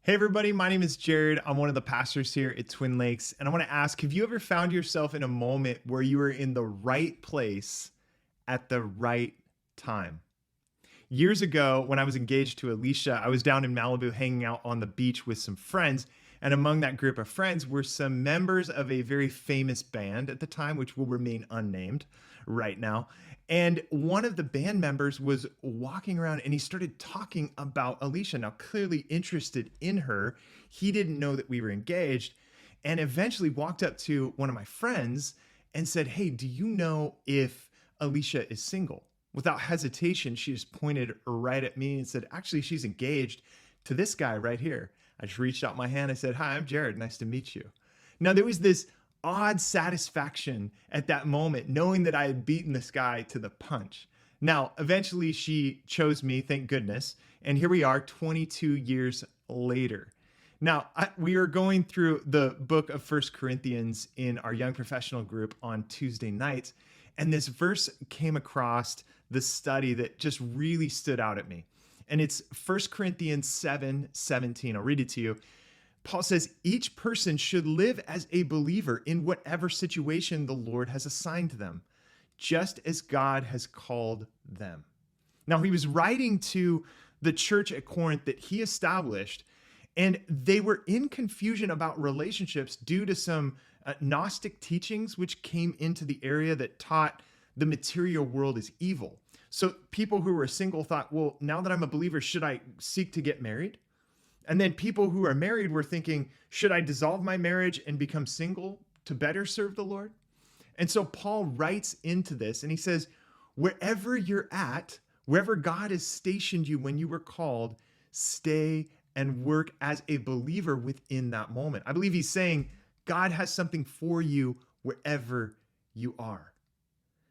Hey, everybody, my name is Jared. I'm one of the pastors here at Twin Lakes. And I want to ask, have you ever found yourself in a moment where you were in the right place at the right time? Years ago, when I was engaged to Alicia, I was down in Malibu hanging out on the beach with some friends. And among that group of friends were some members of a very famous band at the time, which will remain unnamed right now. And one of the band members was walking around and he started talking about Alicia. Now, clearly interested in her. He didn't know that we were engaged and eventually walked up to one of my friends and said, "Hey, do you know if Alicia is single?" Without hesitation, she just pointed right at me and said, "Actually, she's engaged to this guy right here." I just reached out my hand. I said, "Hi, I'm Jared. Nice to meet you." Now, there was this odd satisfaction at that moment, knowing that I had beaten this guy to the punch. Now, eventually, she chose me, thank goodness. And here we are 22 years later. Now, we are going through the book of First Corinthians in our young professional group on Tuesday nights. And this verse came across the study that just really stood out at me. And it's First Corinthians 7:17. I'll read it to you. Paul says, each person should live as a believer in whatever situation the Lord has assigned them, just as God has called them. Now, he was writing to the church at Corinth that he established, and they were in confusion about relationships due to some Gnostic teachings, which came into the area that taught the material world is evil. So people who were single thought, well, now that I'm a believer, should I seek to get married? And then people who are married were thinking, should I dissolve my marriage and become single to better serve the Lord? And so Paul writes into this and he says, wherever you're at, wherever God has stationed you when you were called, stay and work as a believer within that moment. I believe he's saying God has something for you wherever you are.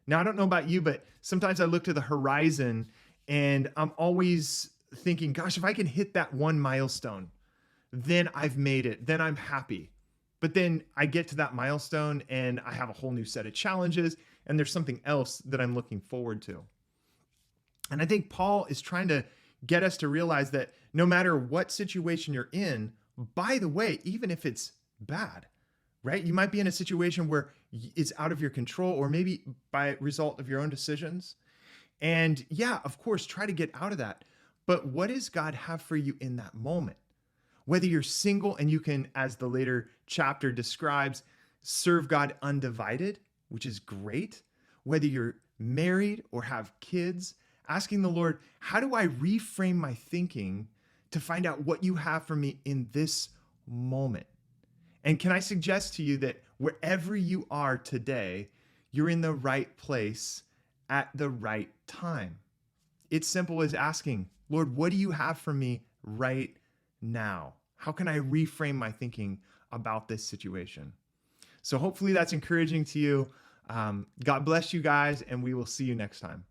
Now, I don't know about you, but sometimes I look to the horizon and I'm always thinking, gosh, if I can hit that one milestone, then I've made it, then I'm happy. But then I get to that milestone and I have a whole new set of challenges and there's something else that I'm looking forward to. And I think Paul is trying to get us to realize that no matter what situation you're in, by the way, even if it's bad, right? You might be in a situation where it's out of your control or maybe by result of your own decisions. And yeah, of course, try to get out of that. But what does God have for you in that moment? Whether you're single and you can, as the later chapter describes, serve God undivided, which is great. Whether you're married or have kids, asking the Lord, how do I reframe my thinking to find out what you have for me in this moment? And can I suggest to you that wherever you are today, you're in the right place at the right time? It's simple as asking, Lord, what do you have for me right now? How can I reframe my thinking about this situation? So hopefully that's encouraging to you. God bless you guys, and we will see you next time.